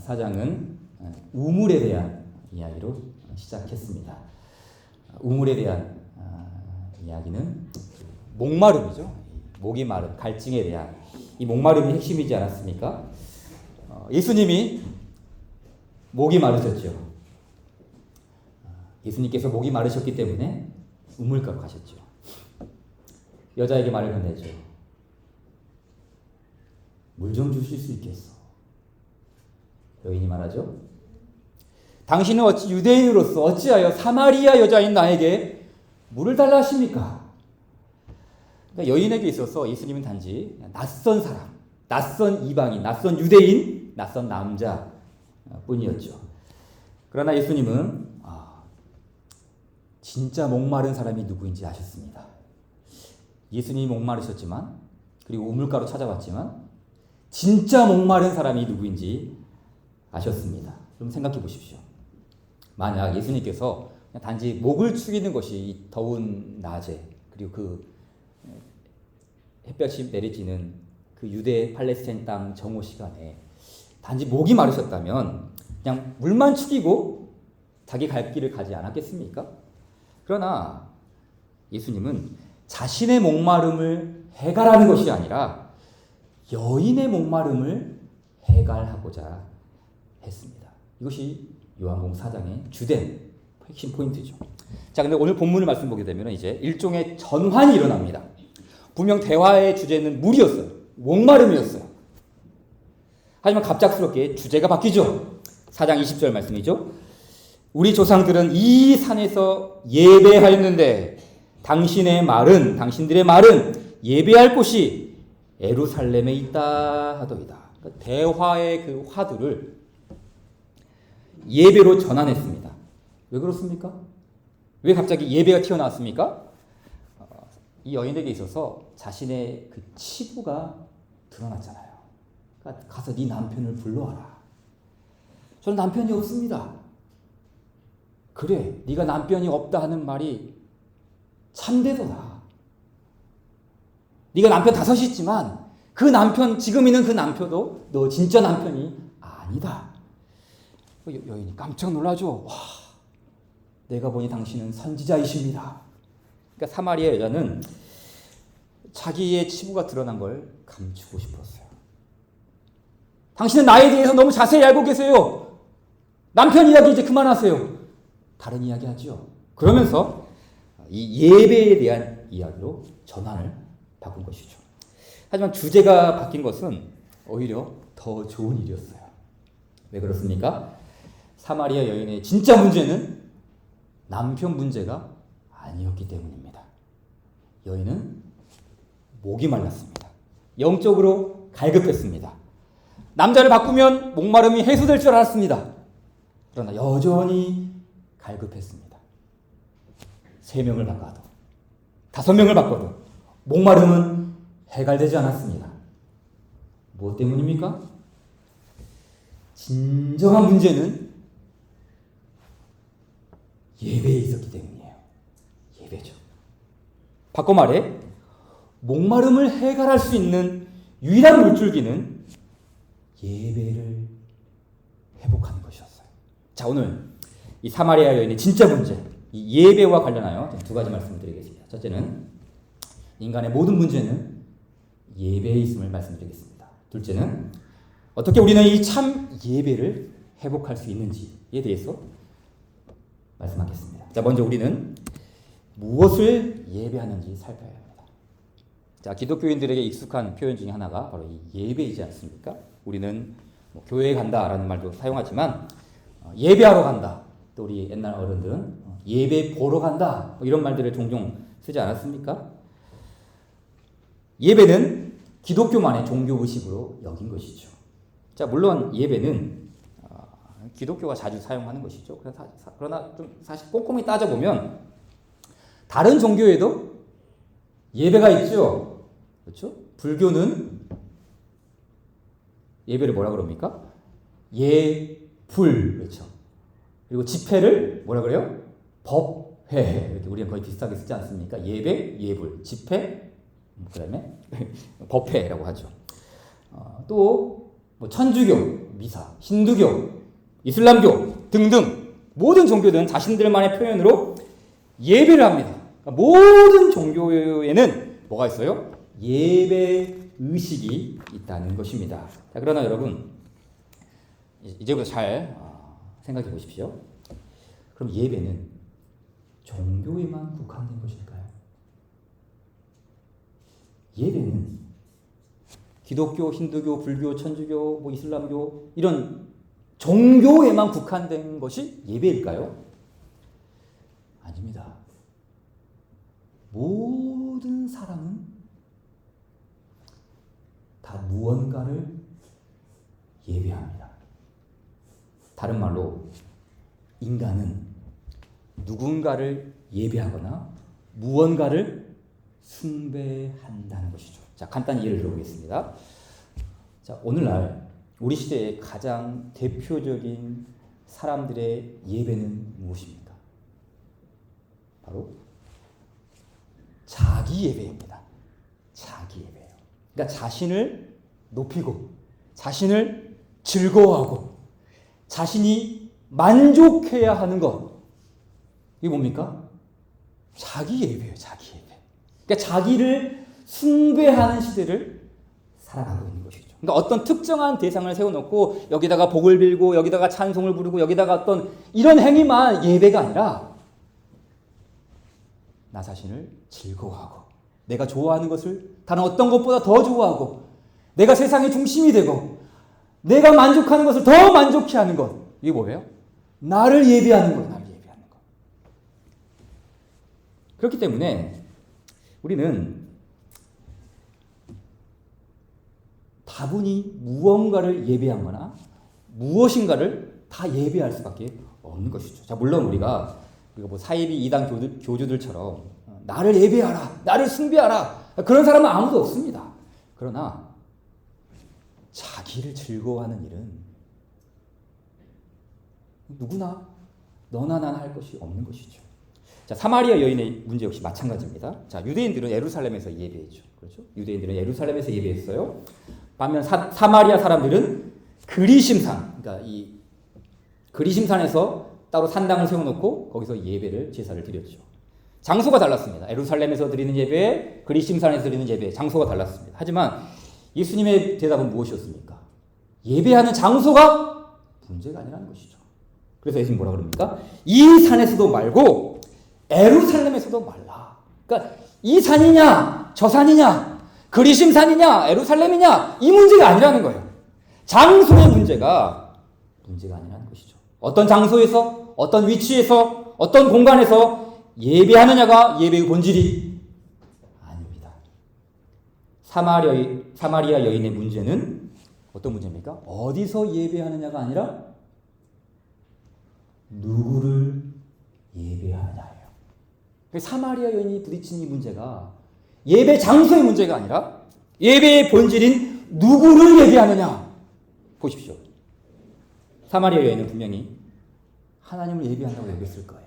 4장은 우물에 대한 이야기로 시작했습니다. 우물에 대한 이야기는 목마름이죠. 목이 마름, 갈증에 대한 이 목마름이 핵심이지 않았습니까? 예수님이 목이 마르셨죠. 예수님께서 목이 마르셨기 때문에 우물가로 가셨죠. 여자에게 말을 건네죠. 물 좀 주실 수 있겠어? 여인이 말하죠. 당신은 어찌 유대인으로서 어찌하여 사마리아 여자인 나에게 물을 달라 하십니까? 그러니까 여인에게 있어서 예수님은 단지 낯선 사람, 낯선 이방인, 낯선 유대인, 낯선 남자 뿐이었죠. 그러나 예수님은 진짜 목마른 사람이 누구인지 아셨습니다. 예수님이 목마르셨지만, 그리고 우물가로 찾아왔지만 진짜 목마른 사람이 누구인지 아셨습니다. 좀 생각해 보십시오. 만약 예수님께서 그냥 단지 목을 축이는 것이 이 더운 낮에, 그리고 그 햇볕이 내리쬐는 그 유대 팔레스타인 땅 정오 시간에 단지 목이 마르셨다면 그냥 물만 축이고 자기 갈 길을 가지 않았겠습니까? 그러나 예수님은 자신의 목마름을 해결하는 것이 아니라 여인의 목마름을 해결하고자 했습니다. 이것이 요한복음 4장의 주된 핵심 포인트죠. 자, 근데 오늘 본문을 말씀 보게 되면 이제 일종의 전환이 일어납니다. 분명 대화의 주제는 물이었어요. 목마름이었어요. 하지만 갑작스럽게 주제가 바뀌죠. 4장 20절 말씀이죠. 우리 조상들은 이 산에서 예배하였는데 당신들의 말은 예배할 곳이 예루살렘에 있다 하더이다. 그러니까 대화의 그 화두를 예배로 전환했습니다. 왜 그렇습니까? 왜 갑자기 예배가 튀어나왔습니까? 이 여인에게 있어서 자신의 그 치부가 드러났잖아요. 그러니까 가서 네 남편을 불러와라. 저는 남편이 없습니다. 그래, 네가 남편이 없다 하는 말이 참되더라. 네가 남편 5 있지만 그 남편, 지금 있는 그 남편도 너 진짜 남편이 아니다. 여인이 깜짝 놀라죠. 와, 내가 보니 당신은 선지자이십니다. 그러니까 사마리아 여자는 자기의 치부가 드러난 걸 감추고 싶었어요. 당신은 나에 대해서 너무 자세히 알고 계세요. 남편 이야기 이제 그만하세요. 다른 이야기 하죠. 그러면서 이 예배에 대한 이야기로 전환을 바꾼 것이죠. 하지만 주제가 바뀐 것은 오히려 더 좋은 일이었어요. 왜 그렇습니까? 사마리아 여인의 진짜 문제는 남편 문제가 아니었기 때문입니다. 여인은 목이 말랐습니다. 영적으로 갈급했습니다. 남자를 바꾸면 목마름이 해소될 줄 알았습니다. 그러나 여전히 갈급했습니다. 3명을 바꿔도 5명을 바꿔도 목마름은 해결되지 않았습니다. 무엇 때문입니까? 진정한 문제는 예배에 있었기 때문이에요. 예배죠. 바꿔 말해 목마름을 해결할 수 있는 유일한 물줄기는 예배를 회복하는 것이었어요. 자, 오늘 이 사마리아 여인의 진짜 문제, 이 예배와 관련하여 2가지 말씀을 드리겠습니다. 첫째는 인간의 모든 문제는 예배에 있음을 말씀드리겠습니다. 둘째는 어떻게 우리는 이 참 예배를 회복할 수 있는지에 대해서 말씀하겠습니다. 자, 먼저 우리는 무엇을 예배하는지 살펴야 합니다. 자, 기독교인들에게 익숙한 표현 중에 하나가 바로 이 예배이지 않습니까? 우리는 교회에 간다라는 말도 사용하지만 예배하러 간다. 또 우리 옛날 어른들은 예배 보러 간다. 이런 말들을 종종 쓰지 않았습니까? 예배는 기독교만의 종교 의식으로 여긴 것이죠. 자, 물론 예배는 기독교가 자주 사용하는 것이죠. 그러나 좀 사실 꼼꼼히 따져보면 다른 종교에도 예배가 있죠. 그렇죠? 불교는 예배를 뭐라 그럽니까? 예불. 그렇죠. 그리고 집회를 뭐라 그래요? 법회. 이렇게 우리는 거의 비슷하게 쓰지 않습니까? 예배, 예불, 집회, 그 다음에 법회라고 하죠. 또 뭐 천주교, 미사, 힌두교, 이슬람교 등등 모든 종교들은 자신들만의 표현으로 예배를 합니다. 그러니까 모든 종교에는 뭐가 있어요? 예배 의식이 있다는 것입니다. 자, 그러나 여러분 이제부터 잘 생각해 보십시오. 그럼 예배는 종교에만 국한된 것일까요? 예배는 기독교, 힌두교, 불교, 천주교, 뭐 이슬람교 이런 종교에만 국한된 것이 예배일까요? 아닙니다. 모든 사람은 다 무언가를 예배합니다. 다른 말로 인간은 누군가를 예배하거나 무언가를 숭배한다는 것이죠. 자, 간단히 예를 들어보겠습니다. 자, 오늘날 우리 시대의 가장 대표적인 사람들의 예배는 무엇입니까? 바로 자기 예배입니다. 자기 예배예요. 그러니까 자신을 높이고 자신을 즐거워하고 자신이 만족해야 하는 것. 이게 뭡니까? 자기 예배예요. 자기 예배. 그러니까 자기를 숭배하는 시대를 살아가고 있는 것이죠. 그러니까 어떤 특정한 대상을 세워놓고 여기다가 복을 빌고 여기다가 찬송을 부르고 여기다가 어떤 이런 행위만 예배가 아니라 나 자신을 즐거워하고 내가 좋아하는 것을 다른 어떤 것보다 더 좋아하고 내가 세상의 중심이 되고 내가 만족하는 것을 더 만족해 하는 것. 이게 뭐예요? 나를 예배하는 거예요. 나를 예배하는 것. 그렇기 때문에 우리는 다분히 무언가를 예배하거나 무엇인가를 다 예배할 수밖에 없는 것이죠. 자, 물론 우리가 뭐 사이비 이단 교주들처럼 나를 예배하라, 나를 숭배하라 그런 사람은 아무도 없습니다. 그러나 자기를 즐거워하는 일은 누구나 너나 나나 할 것이 없는 것이죠. 자, 사마리아 여인의 문제 역시 마찬가지입니다. 자, 유대인들은 예루살렘에서 예배했죠. 그렇죠? 유대인들은 예루살렘에서 예배했어요. 반면 사마리아 사람들은 그리심산, 그러니까 이 그리심산에서 따로 산당을 세워놓고 거기서 예배를 제사를 드렸죠. 장소가 달랐습니다. 예루살렘에서 드리는 예배, 그리심산에서 드리는 예배, 장소가 달랐습니다. 하지만 예수님의 대답은 무엇이었습니까? 예배하는 장소가 문제가 아니라는 것이죠. 그래서 예수님 뭐라 그럽니까? 이 산에서도 말고 예루살렘에서도 말라. 그러니까 이 산이냐, 저 산이냐, 그리심산이냐, 예루살렘이냐 이 문제가 아니라는 거예요. 장소의 문제가 아니라는 것이죠. 어떤 장소에서, 어떤 위치에서, 어떤 공간에서 예배하느냐가 예배의 본질이 아닙니다. 사마리아 여인의 문제는 어떤 문제입니까? 어디서 예배하느냐가 아니라 누구를 예배하느냐예요. 사마리아 여인이 부딪힌 이 문제가 예배 장소의 문제가 아니라 예배의 본질인 누구를 예배하느냐. 보십시오. 사마리아 여인은 분명히 하나님을 예배한다고 여겼을 거예요.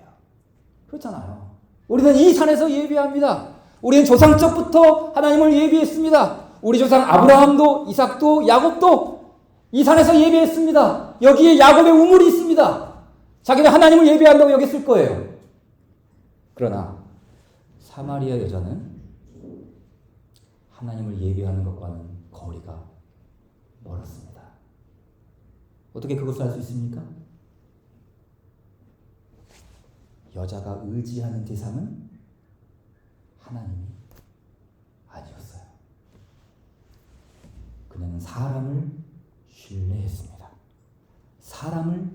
그렇잖아요. 우리는 이 산에서 예배합니다. 우리는 조상적부터 하나님을 예배했습니다. 우리 조상 아브라함도 이삭도 야곱도 이 산에서 예배했습니다. 여기에 야곱의 우물이 있습니다. 자기는 하나님을 예배한다고 여겼을 거예요. 그러나 사마리아 여자는 하나님을 예배하는 것과는 거리가 멀었습니다. 어떻게 그것을 알 수 있습니까? 여자가 의지하는 대상은 하나님이 아니었어요. 그녀는 사람을 신뢰했습니다. 사람을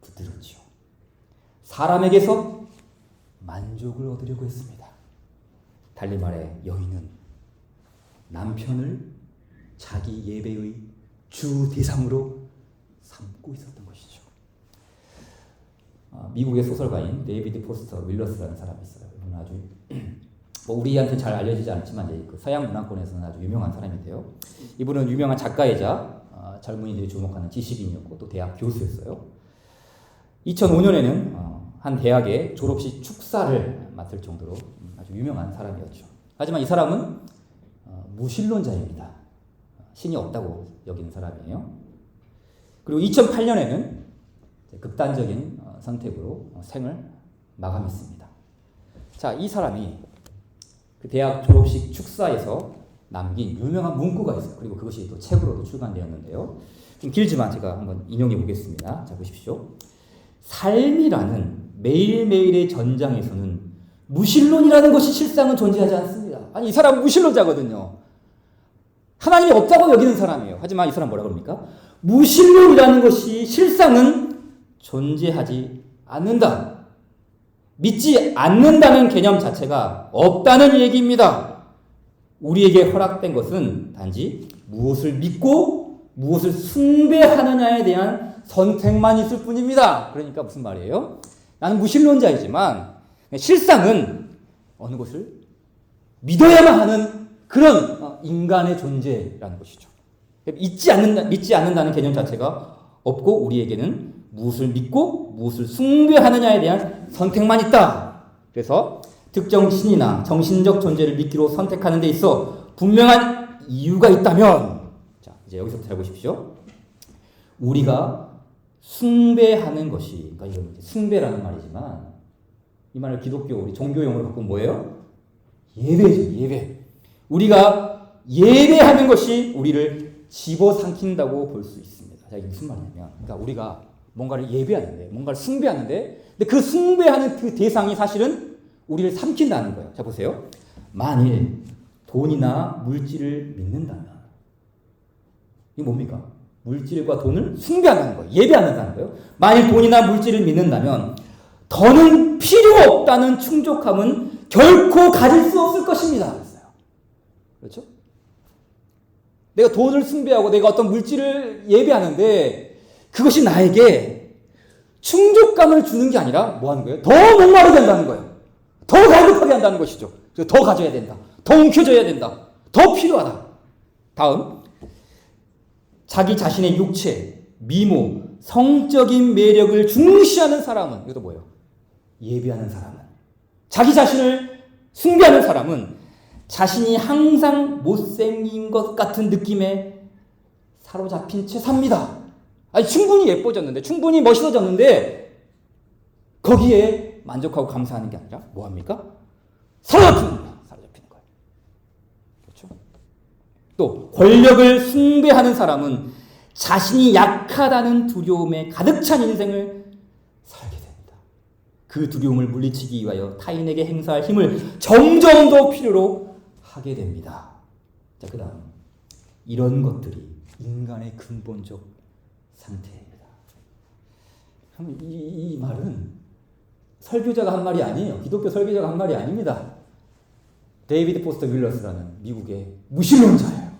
붙들었지요. 사람에게서 만족을 얻으려고 했습니다. 달리 말해 여인은 남편을 자기 예배의 주 대상으로 삼고 있었던 것이죠. 미국의 소설가인 데이비드 포스터 윌러스라는 사람이 있어요. 이분은 아주 우리한테 잘 알려지지 않지만 이제 그 서양 문화권에서는 아주 유명한 사람인데요. 이분은 유명한 작가이자 젊은이들이 주목하는 지식인이었고 또 대학 교수였어요. 2005년에는 한 대학의 졸업식 축사를 맡을 정도로 아주 유명한 사람이었죠. 하지만 이 사람은 무신론자입니다. 신이 없다고 여기는 사람이에요. 그리고 2008년에는 극단적인 선택으로 생을 마감했습니다. 자, 이 사람이 그 대학 졸업식 축사에서 남긴 유명한 문구가 있어요. 그리고 그것이 또 책으로도 출간되었는데요. 좀 길지만 제가 한번 인용해 보겠습니다. 자, 보십시오. 삶이라는 매일매일의 전장에서는 무신론이라는 것이 실상은 존재하지 않습니다. 아니, 이 사람은 무신론자거든요. 하나님이 없다고 여기는 사람이에요. 하지만 이 사람 뭐라 그럽니까? 무신론이라는 것이 실상은 존재하지 않는다. 믿지 않는다는 개념 자체가 없다는 얘기입니다. 우리에게 허락된 것은 단지 무엇을 믿고 무엇을 숭배하느냐에 대한 선택만 있을 뿐입니다. 그러니까 무슨 말이에요? 나는 무신론자이지만 실상은 어느 것을 믿어야만 하는 그런 인간의 존재라는 것이죠. 믿지 않는다는 개념 자체가 없고 우리에게는 무엇을 믿고 무엇을 숭배하느냐에 대한 선택만 있다. 그래서 특정 신이나 정신적 존재를 믿기로 선택하는 데 있어 분명한 이유가 있다면, 자, 이제 여기서부터 잘 보십시오. 우리가 숭배하는 것이, 그러니까 이건 숭배라는 말이지만 이 말을 기독교 우리 종교용어로 바꾸면 뭐예요? 예배죠, 예배. 우리가 예배하는 것이 우리를 집어삼킨다고 볼 수 있습니다. 자, 이게 무슨 말이냐면, 그러니까 우리가 뭔가를 예배하는데, 뭔가를 숭배하는데, 근데 그 숭배하는 그 대상이 사실은 우리를 삼킨다는 거예요. 자, 보세요. 만일 돈이나 물질을 믿는다면, 이게 뭡니까? 물질과 돈을 숭배한다는 거예요. 예배한다는 거예요. 만일 돈이나 물질을 믿는다면, 더는 필요 없다는 충족함은 결코 가질 수 없을 것입니다. 그랬어요. 그렇죠? 내가 돈을 숭배하고 내가 어떤 물질을 예배하는데 그것이 나에게 충족감을 주는 게 아니라 뭐 하는 거예요? 더 목마르게 한다는 거예요. 더 갈급하게 한다는 것이죠. 그래서 더 가져야 된다. 더 움켜져야 된다. 더 필요하다. 다음, 자기 자신의 육체, 미모, 성적인 매력을 중시하는 사람은, 이것도 뭐예요? 예배하는 사람은, 자기 자신을 숭배하는 사람은 자신이 항상 못생긴 것 같은 느낌에 사로잡힌 채 삽니다. 아니, 충분히 예뻐졌는데, 충분히 멋있어졌는데 거기에 만족하고 감사하는 게 아니라 뭐 합니까? 사로잡히는 거예요. 그렇죠? 또 권력을 숭배하는 사람은 자신이 약하다는 두려움에 가득 찬 인생을 살게 됩니다. 그 두려움을 물리치기 위하여 타인에게 행사할 힘을 점점 더 필요로 하게 됩니다. 자, 그 다음, 이런 것들이 인간의 근본적 상태입니다. 그럼 이 말은 설교자가 한 말이 아니에요. 기독교 설교자가 한 말이 아닙니다. 데이비드 포스터 윌러스라는 미국의 무신론자예요.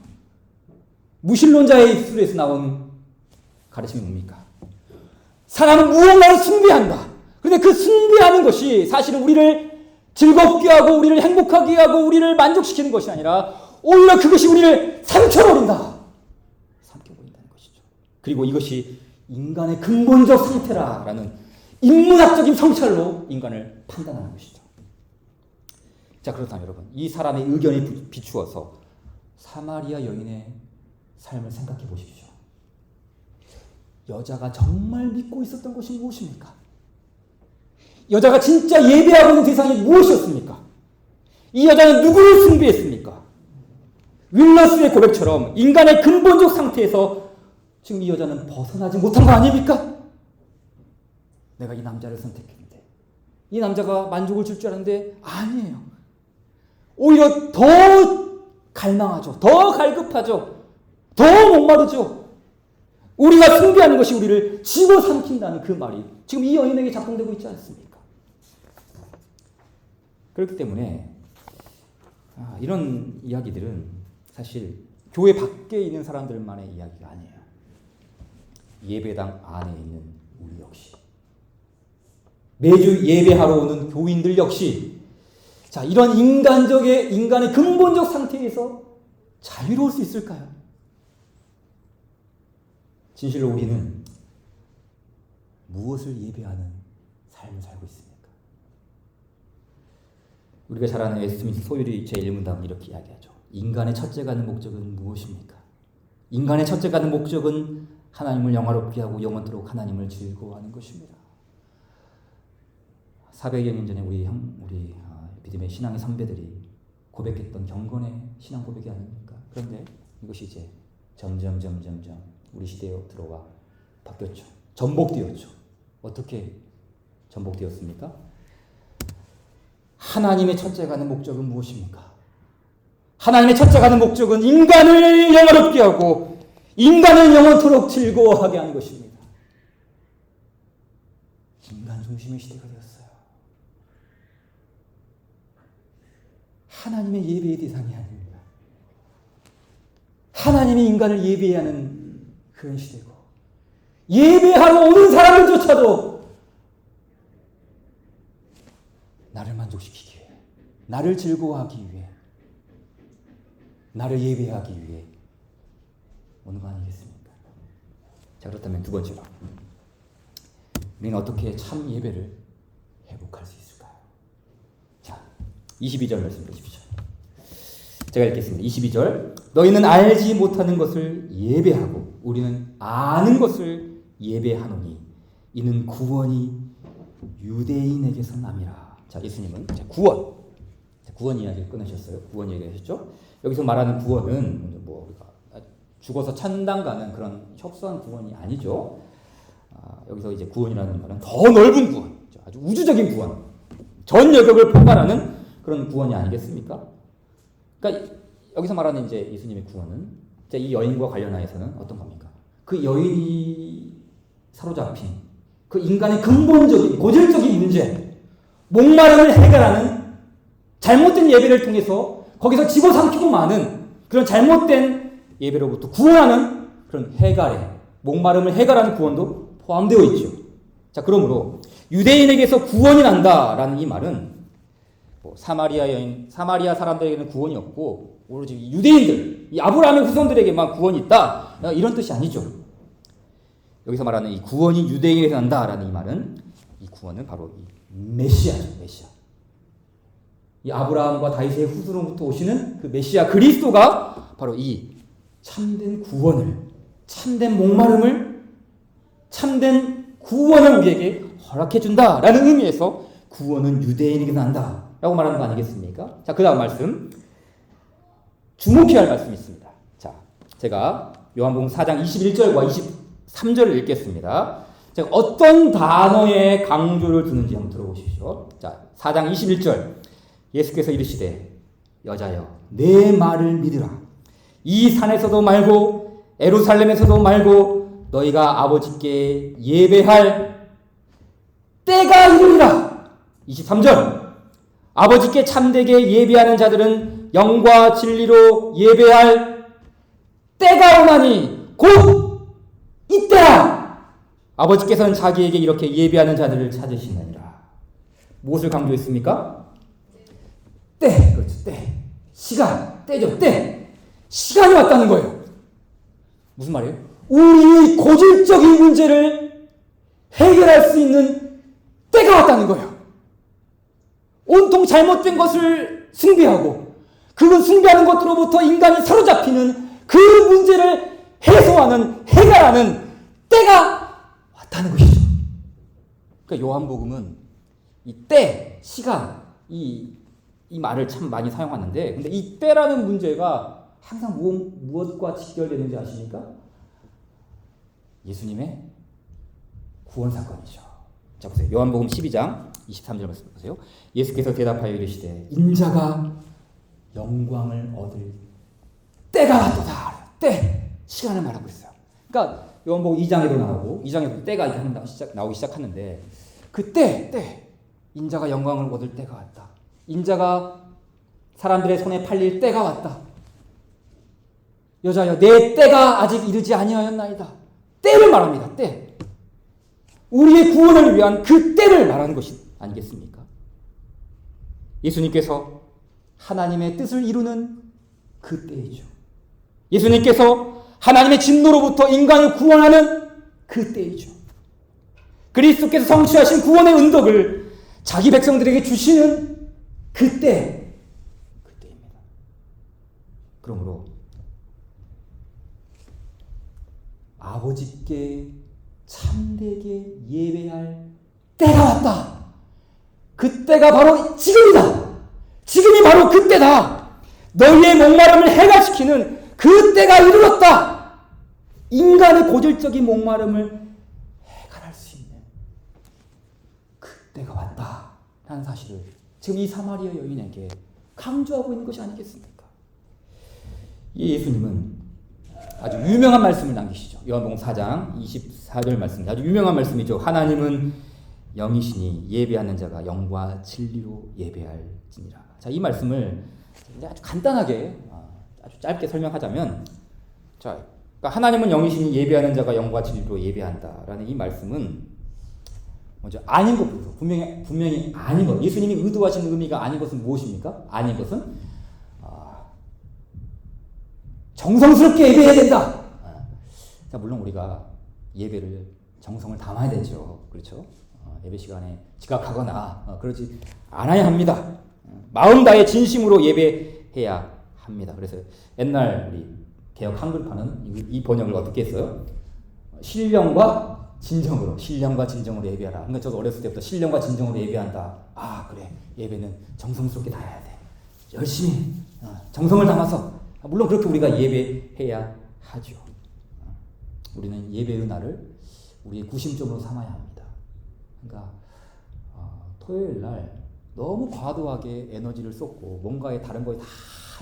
무신론자의 입술에서 나온 가르침이 뭡니까? 사람은 무언가를 숭배한다. 그런데 그 숭배하는 것이 사실은 우리를 즐겁게 하고 우리를 행복하게 하고 우리를 만족시키는 것이 아니라 오히려 그것이 우리를 삼켜버린다. 삼켜버린다는 것이죠. 그리고 이것이 인간의 근본적 상태라라는 인문학적인 성찰로 인간을 판단하는 것이죠. 자, 그렇다면 여러분, 이 사람의 의견에 비추어서 사마리아 여인의 삶을 생각해 보십시오. 여자가 정말 믿고 있었던 것이 무엇입니까? 여자가 진짜 예배하고 있는 대상이 무엇이었습니까? 이 여자는 누구를 숭배했습니까? 윌러스의 고백처럼 인간의 근본적 상태에서 지금 이 여자는 벗어나지 못한 거 아닙니까? 내가 이 남자를 선택했는데 이 남자가 만족을 줄 줄 알았는데 아니에요. 오히려 더 갈망하죠. 더 갈급하죠. 더 목마르죠. 우리가 숭배하는 것이 우리를 집어삼킨다는 그 말이 지금 이 여인에게 작동되고 있지 않습니까? 그렇기 때문에 이런 이야기들은 사실 교회 밖에 있는 사람들만의 이야기가 아니에요. 예배당 안에 있는 우리 역시, 매주 예배하러 오는 교인들 역시, 자, 이런 인간의 근본적 상태에서 자유로울 수 있을까요? 진실로 우리는 무엇을 예배하는 삶을 살고 있습니까? 우리가 잘 아는 웨스트민스터 소율이 제1문답은 이렇게 이야기하죠. 인간의 첫째 가는 목적은 무엇입니까? 인간의 첫째 가는 목적은 하나님을 영화롭게 하고 영원토록 하나님을 즐거워하는 것입니다. 400여 년 전에 우리 믿음의 신앙의 선배들이 고백했던 경건의 신앙 고백이 아닙니까? 그런데 이것이 이제 점점 우리 시대에 들어와 바뀌었죠. 전복되었죠. 어떻게 전복되었습니까? 하나님의 첫째가 하는 목적은 무엇입니까? 하나님의 첫째가 하는 목적은 인간을 영화롭게 하고 인간을 영원토록 즐거워하게 하는 것입니다. 인간 중심의 시대가 되었어요. 하나님의 예배의 대상이 아닙니다. 하나님이 인간을 예배해야 하는 그런 시대고, 예배하러 오는 사람들조차도 나를 만족시키기 위해, 나를 즐거워하기 위해, 나를 예배하기 위해 오는 거 아니겠습니까? 자, 그렇다면 두 번째로, 우리는 어떻게 참 예배를 회복할 수 있을까요? 자, 22절 말씀 보십시오. 제가 읽겠습니다. 22절. 너희는 알지 못하는 것을 예배하고 우리는 아는 것을 예배하노니 이는 구원이 유대인에게서 남이라. 자, 예수님은 구원 이야기를 꺼내셨어요. 구원 얘기하셨죠. 여기서 말하는 구원은 뭐 우리가 죽어서 천당 가는 그런 협소한 구원이 아니죠. 여기서 이제 구원이라는 말은 더 넓은 구원, 아주 우주적인 구원, 전 여격을 포괄하는 그런 구원이 아니겠습니까? 그러니까 여기서 말하는 이제 예수님의 구원은 이제 이 여인과 관련하여서는 어떤 겁니까? 그 여인이 사로잡힌 그 인간의 근본적인 고질적인 문제, 목마름을 해결하는 잘못된 예배를 통해서 거기서 집어삼키고 마는 그런 잘못된 예배로부터 구원하는 그런 해결의 목마름을 해결하는 구원도 포함되어 있죠. 자, 그러므로 유대인에게서 구원이 난다라는 이 말은 뭐 사마리아 사람들에게는 구원이 없고 오로지 유대인들, 이 아브라함의 후손들에게만 구원이 있다, 이런 뜻이 아니죠. 여기서 말하는 이 구원이 유대인에게서 난다라는 이 말은, 이 구원은 바로 이 메시아죠. 메시아. 이 아브라함과 다윗의 후손으로부터 오시는 그 메시아 그리스도가 바로 이 참된 구원을, 참된 목마름을, 참된 구원을 우리에게 허락해 준다라는 의미에서 구원은 유대인에게 난다 라고 말하는 거 아니겠습니까? 자, 그 다음 말씀, 주목해야 할 말씀이 있습니다. 자, 제가 요한복음 4장 21절과 23절을 읽겠습니다. 제가 어떤 단어에 강조를 두는지 한번 들어보십시오. 자, 4장 21절, 예수께서 이르시되 여자여 내 말을 믿으라. 이 산에서도 말고 예루살렘에서도 말고 너희가 아버지께 예배할 때가 이르리라. 23절, 아버지께 참되게 예배하는 자들은 영과 진리로 예배할 때가 오나니 곧 이때라. 아버지께서는 자기에게 이렇게 예배하는 자들을 찾으시느니라. 무엇을 강조했습니까? 때, 그렇죠. 때, 시간, 때죠. 때, 시간이 왔다는 거예요. 무슨 말이에요? 우리의 고질적인 문제를 해결할 수 있는 때가 왔다는 거예요. 온통 잘못된 것을 숭배하고 그걸 숭배하는 것으로부터 인간이 사로잡히는 그 문제를 해소하는, 해결하는 때가 왔다는 것이죠. 그러니까 요한복음은 이 때, 시간, 이 말을 참 많이 사용하는데, 근데 이 때라는 문제가 항상 무엇과 직결되는지 아십니까? 예수님의 구원 사건이죠. 자, 보세요. 요한복음 12장 23절 말씀 보세요. 예수께서 대답하여 이르시되 인자가 영광을 얻을 때가 왔도다. 때, 시간을 말하고 있어요. 그러니까 요한복음 2장에도 나오고 2장에도 때가 이렇게 나오기 시작하는데, 그 때, 인자가 영광을 얻을 때가 왔다. 인자가 사람들의 손에 팔릴 때가 왔다. 여자여 내 때가 아직 이르지 아니하였나이다. 때를 말합니다. 때. 우리의 구원을 위한 그 때를 말하는 것이 아니겠습니까? 예수님께서 하나님의 뜻을 이루는 그 때이죠. 예수님께서 하나님의 진노로부터 인간을 구원하는 그 때이죠. 그리스도께서 성취하신 구원의 은덕을 자기 백성들에게 주시는 그 때입니다. 그러므로 아버지께 참되게 예배할 때가 왔다. 그때가 바로 지금이다. 지금이 바로 그때다. 너희의 목마름을 해결시키는 그때가 이르렀다. 인간의 고질적인 목마름을 해결할 수 있는 그때가 왔다. 라는 사실을 지금 이 사마리아 여인에게 강조하고 있는 것이 아니겠습니까? 이 예수님은 아주 유명한 말씀을 남기시죠. 요한복음 4장 24절 말씀입니다. 아주 유명한 말씀이죠. 하나님은 영이시니 예배하는 자가 영과 진리로 예배할지니라. 자, 이 말씀을 아주 간단하게 아주 짧게 설명하자면, 자, 그러니까 하나님은 영이시니 예배하는 자가 영과 진리로 예배한다라는 이 말씀은 먼저 아닌 것부터 분명히 아닌 것, 예수님이 의도하시는 의미가 아닌 것은 무엇입니까? 아닌 것은 정성스럽게 예배해야 된다. 자, 물론 우리가 예배를 정성을 담아야 되죠. 그렇죠? 예배 시간에 지각하거나 그러지 않아야 합니다. 마음 다해 진심으로 예배해야 합니다. 그래서 옛날 우리 개역 한글판은 이 번역을 어떻게 했어요? 신령과 진정으로 예배하라. 그러니까 저도 어렸을 때부터 신령과 진정으로 예배한다. 아, 그래. 예배는 정성스럽게 다 해야 돼. 열심히 정성을 담아서. 물론 그렇게 우리가 예배해야 하죠. 우리는 예배의 날을 우리의 구심점으로 삼아야 합니다. 그러니까 토요일 날 너무 과도하게 에너지를 쏟고 뭔가에 다른 거에 다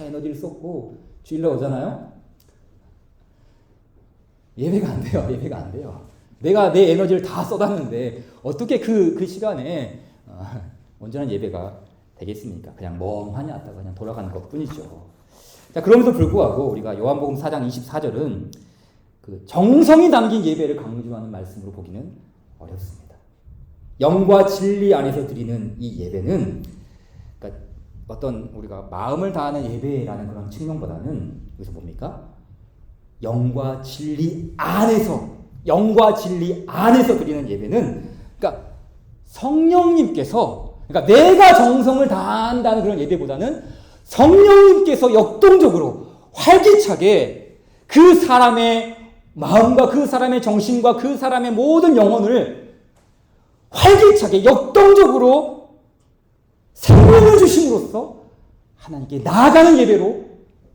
에너지를 쏟고 주일날 오잖아요. 예배가 안 돼요. 예배가 안 돼요. 내가 내 에너지를 다 쏟았는데 어떻게 그 시간에 온전한 예배가 되겠습니까? 그냥 멍하니 왔다가 그냥 돌아가는 것뿐이죠. 자, 그럼에도 불구하고 우리가 요한복음 4장 24절은 그 정성이 담긴 예배를 강조하는 말씀으로 보기는 어렵습니다. 영과 진리 안에서 드리는 이 예배는, 그러니까 어떤 우리가 마음을 다하는 예배라는 그런 측면보다는 여기서 뭡니까? 영과 진리 안에서 드리는 예배는, 그러니까 성령님께서, 그러니까 내가 정성을 다한다는 그런 예배보다는 성령님께서 역동적으로 활기차게 그 사람의 마음과 그 사람의 정신과 그 사람의 모든 영혼을 활기차게 역동적으로 생명을 주심으로써 하나님께 나아가는 예배로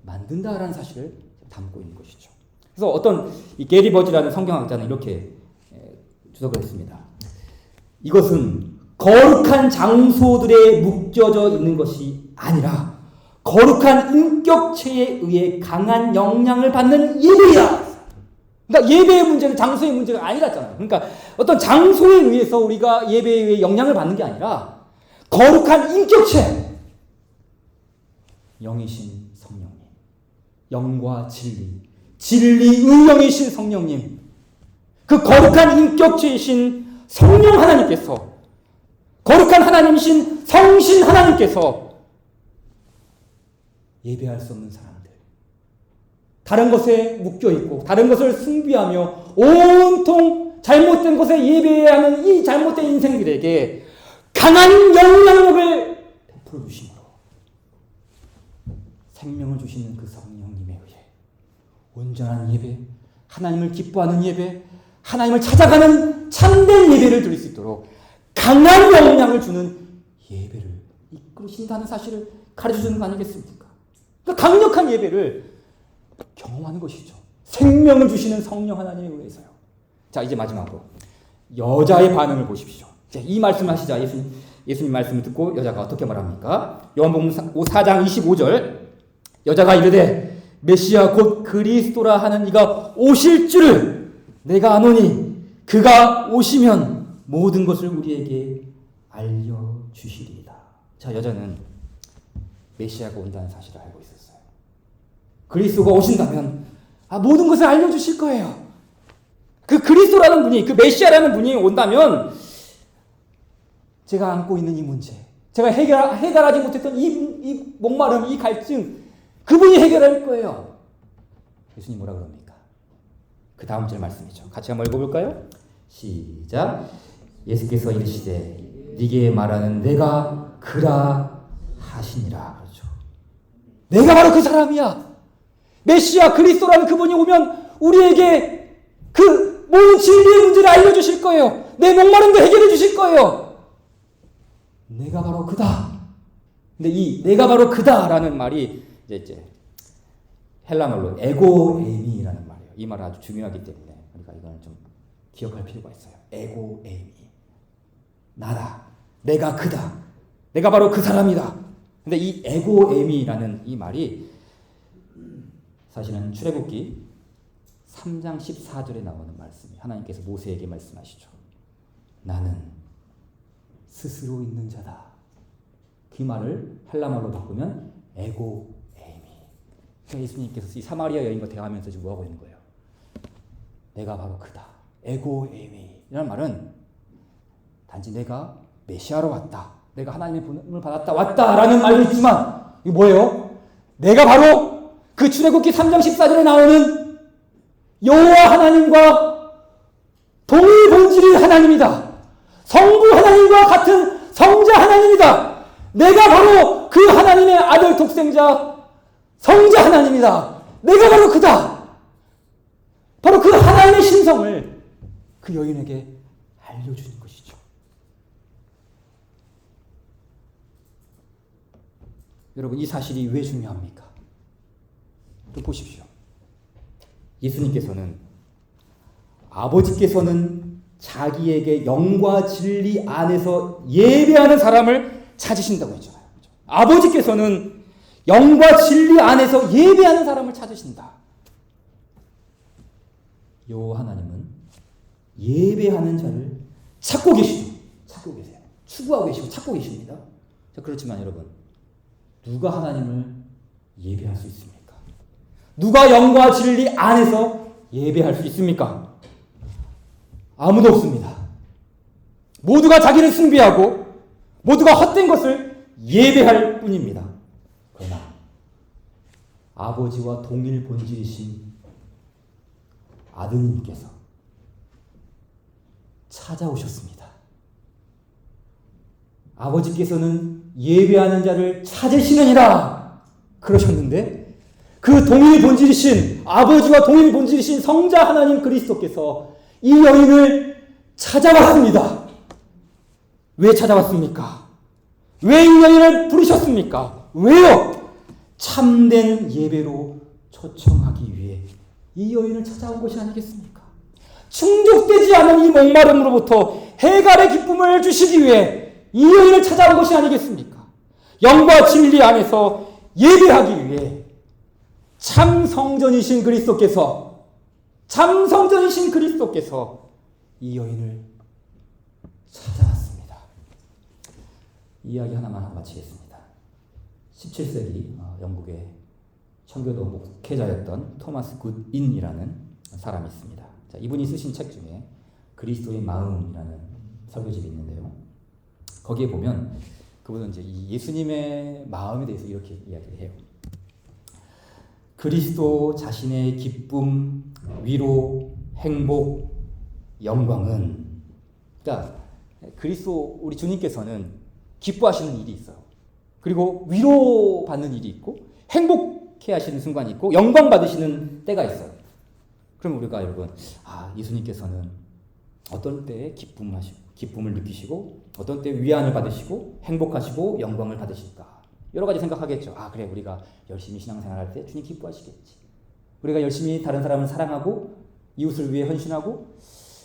만든다라는 사실을 담고 있는 것이죠. 그래서 어떤 이 게리 버즈라는 성경학자는 이렇게 주석을 했습니다. 이것은 거룩한 장소들에 묵혀져 있는 것이 아니라 거룩한 인격체에 의해 강한 영향을 받는 예배야. 그러니까 예배의 문제는 장소의 문제가 아니라잖아요. 그러니까 어떤 장소에 의해서 우리가 예배에 의해 영향을 받는 게 아니라 거룩한 인격체, 영이신 성령님, 영과 진리의 영이신 성령님, 그 거룩한 인격체이신 성령 하나님께서, 거룩한 하나님이신 성신 하나님께서 예배할 수 없는 사람들, 다른 것에 묶여있고 다른 것을 숭배하며 온통 잘못된 것에 예배해야 하는 이 잘못된 인생들에게 강한 영향력을 베풀어 주심으로 생명을 주시는 그 성령님에 의해 온전한 예배, 하나님을 기뻐하는 예배, 하나님을 찾아가는 참된 예배를 드릴 수 있도록 강한 영향을 주는 예배를 이끌으신다는 사실을 가르쳐주는 거 아니겠습니까? 그 강력한 예배를 경험하는 것이죠. 생명을 주시는 성령 하나님에 의해서요. 자, 이제 마지막으로 여자의 반응을 보십시오. 자, 이 말씀을 하시자. 예수님 말씀을 듣고 여자가 어떻게 말합니까? 요한복음 4장 25절, 여자가 이르되 메시아 곧 그리스도라 하는 이가 오실 줄을 내가 아노니 그가 오시면 모든 것을 우리에게 알려주시리이다. 자, 여자는 메시아가 온다는 사실을 알고 있었어요. 그리스도가 오신다면 모든 것을 알려주실 거예요. 그 그리스도라는 분이, 그 메시아라는 분이 온다면 제가 안고 있는 이 문제, 제가 해결하지 못했던 이 목마름, 이 갈증, 그분이 해결할 거예요. 예수님 뭐라 그럽니까? 그 다음 절 말씀이죠. 같이 한번 읽어볼까요? 시작. 예수께서 이르시되 네게 말하는 내가 그라 하시니라. 그렇죠. 내가 바로 그 사람이야. 메시아 그리스도라는 그분이 오면 우리에게 그 모든 진리의 문제를 알려주실 거예요. 내 목마름도 해결해 주실 거예요. 내가 바로 그다. 근데 이 내가 바로 그다라는 말이 이제 헬라말로 에고에이미라는 말이에요. 이 말은 아주 중요하기 때문에 우리가 이거는 좀 기억할 필요가 있어요. 에고에이미. 나다. 내가 그다. 내가 바로 그 사람이다. 근데 이 에고에이미라는 이 말이 사실은 출애굽기 3장 14절에 나오는 말씀이 하나님께서 모세에게 말씀하시죠. 나는 스스로 있는 자다. 그 말을 헬라말로 바꾸면 에고에이미. 예수님께서 이 사마리아 여인과 대화하면서 지금 뭐하고 있는 거예요? 내가 바로 그다. 에고에이미. 이라는 말은 단지 내가 메시아로 왔다. 내가 하나님의 부름을 받았다. 왔다라는 말도 있지만 이거 뭐예요? 내가 바로 그 출애굽기 3장 14절에 나오는 여호와 하나님과 동일 본질인 하나님이다. 성부 하나님과 같은 성자 하나님이다. 내가 바로 그 하나님의 아들 독생자 성자 하나님이다. 내가 바로 그다. 바로 그 하나님의 신성을 그 여인에게 알려주는 것이죠. 여러분, 이 사실이 왜 중요합니까? 또 보십시오. 예수님께서는 아버지께서는 자기에게 영과 진리 안에서 예배하는 사람을 찾으신다고 했잖아요. 아버지께서는 영과 진리 안에서 예배하는 사람을 찾으신다. 여호와 하나님은 예배하는 자를 찾고 계시죠. 찾고 계세요. 추구하고 계시고 찾고 계십니다. 자, 그렇지만 여러분, 누가 하나님을 예배할 수 있습니까? 누가 영과 진리 안에서 예배할 수 있습니까? 아무도 없습니다. 모두가 자기를 숭배하고 모두가 헛된 것을 예배할 뿐입니다. 그러나 아버지와 동일 본질이신 아드님께서 찾아오셨습니다. 아버지께서는 예배하는 자를 찾으시느니라 그러셨는데 그 동일 본질이신 아버지와 동일 본질이신 성자 하나님 그리스도께서 이 여인을 찾아왔습니다. 왜 찾아왔습니까? 왜 이 여인을 부르셨습니까? 왜요? 참된 예배로 초청하기 위해 이 여인을 찾아온 것이 아니겠습니까? 충족되지 않은 이 목마름으로부터 해갈의 기쁨을 주시기 위해 이 여인을 찾아온 것이 아니겠습니까? 영과 진리 안에서 예배하기 위해 참 성전이신 그리스도께서 이 여인을 찾아왔습니다. 이야기 하나만 하고 마치겠습니다. 17세기 영국의 청교도 목회자였던 토마스 굿인이라는 사람이 있습니다. 자, 이분이 쓰신 책 중에 그리스도의 마음이라는 설교집이 있는데요. 거기에 보면 그분은 이제 이 예수님의 마음에 대해서 이렇게 이야기를 해요. 그리스도 자신의 기쁨, 위로, 행복, 영광은, 그러니까 그리스도 우리 주님께서는 기뻐하시는 일이 있어요. 그리고 위로받는 일이 있고 행복해 하시는 순간이 있고 영광 받으시는 때가 있어요. 그럼 우리가 여러분, 예수님께서는 어떤 때에 기쁨을 느끼시고 어떤 때 위안을 받으시고 행복하시고 영광을 받으실까? 여러 가지 생각하겠죠. 그래, 우리가 열심히 신앙생활할 때 주님 기뻐하시겠지. 우리가 열심히 다른 사람을 사랑하고 이웃을 위해 헌신하고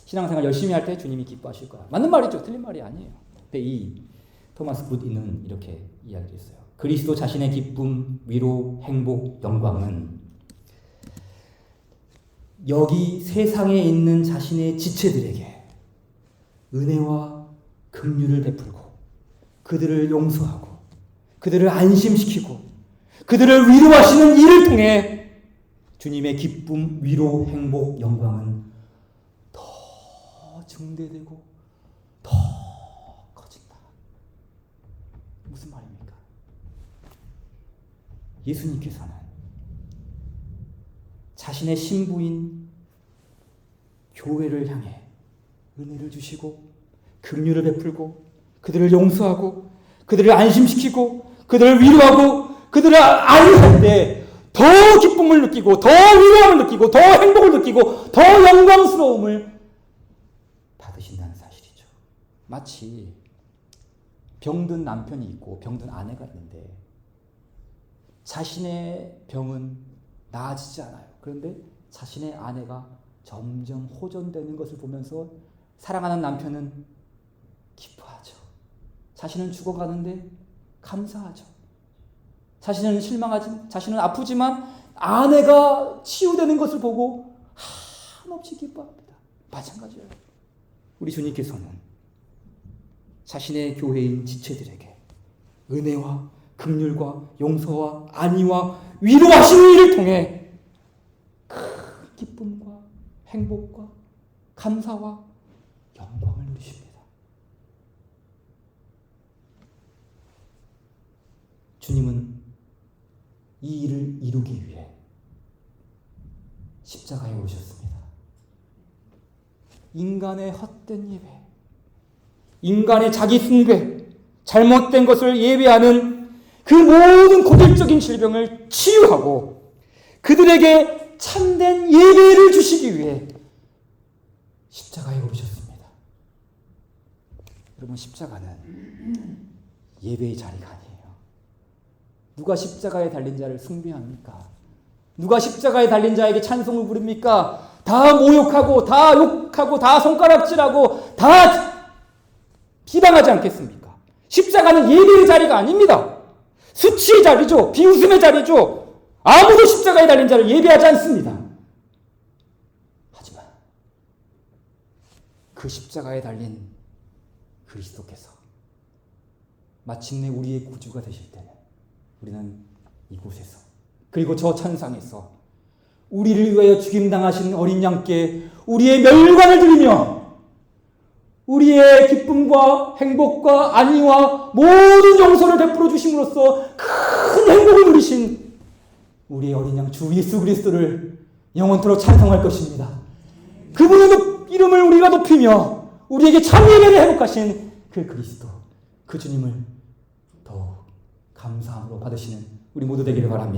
신앙생활 열심히 할 때 주님이 기뻐하실 거야. 맞는 말이죠. 틀린 말이 아니에요. 근데 이 토마스 굿인은 이렇게 이야기를 했어요. 그리스도 자신의 기쁨, 위로, 행복, 영광은 여기 세상에 있는 자신의 지체들에게 은혜와 긍휼을 베풀고 그들을 용서하고 그들을 안심시키고 그들을 위로하시는 일을 통해 주님의 기쁨, 위로, 행복, 영광은 더 증대되고 더 커진다. 무슨 말입니까? 예수님께서는 자신의 신부인 교회를 향해 은혜를 주시고 긍휼을 베풀고 그들을 용서하고 그들을 안심시키고 그들을 위로하고 그들을 안위할 때 더 기쁨을 느끼고 더 위로함을 느끼고 더 행복을 느끼고 더 영광스러움을 받으신다는 사실이죠. 마치 병든 남편이 있고 병든 아내가 있는데 자신의 병은 나아지지 않아요. 그런데 자신의 아내가 점점 호전되는 것을 보면서 사랑하는 남편은 기뻐하죠. 자신은 죽어가는데 감사하죠. 자신은 자신은 아프지만 아내가 치유되는 것을 보고 한없이 기뻐합니다. 마찬가지예요. 우리 주님께서는 자신의 교회인 지체들에게 은혜와 긍휼과 용서와 안위와 위로하시는 일을 통해 큰 기쁨과 행복과 감사와 영광을 누리십니다. 주님은 이 일을 이루기 위해 십자가에 오르셨습니다. 인간의 헛된 예배, 인간의 자기 숭배, 잘못된 것을 예배하는 그 모든 고질적인 질병을 치유하고 그들에게 참된 예배를 주시기 위해 십자가에 오르셨습니다. 여러분, 십자가는 예배의 자리가 아니에요. 누가 십자가에 달린 자를 숭배합니까? 누가 십자가에 달린 자에게 찬송을 부릅니까? 다 모욕하고 다 욕하고 다 손가락질하고 다 비방하지 않겠습니까? 십자가는 예배의 자리가 아닙니다. 수치의 자리죠. 비웃음의 자리죠. 아무도 십자가에 달린 자를 예배하지 않습니다. 하지만 그 십자가에 달린 그리스도께서 마침내 우리의 구주가 되실 때는 우리는 이곳에서 그리고 저 천상에서 우리를 위하여 죽임당하신 어린 양께 우리의 멸관을 드리며 우리의 기쁨과 행복과 안위와 모든 용서를 베풀어 주심으로써 큰 행복을 누리신 우리의 어린 양 주 예수 그리스도를 영원토록 찬송할 것입니다. 그분의 이름을 우리가 높이며 우리에게 참 예배를 회복하신 그 그리스도, 그 주님을 더욱 감사함으로 받으시는 우리 모두 되기를 바랍니다.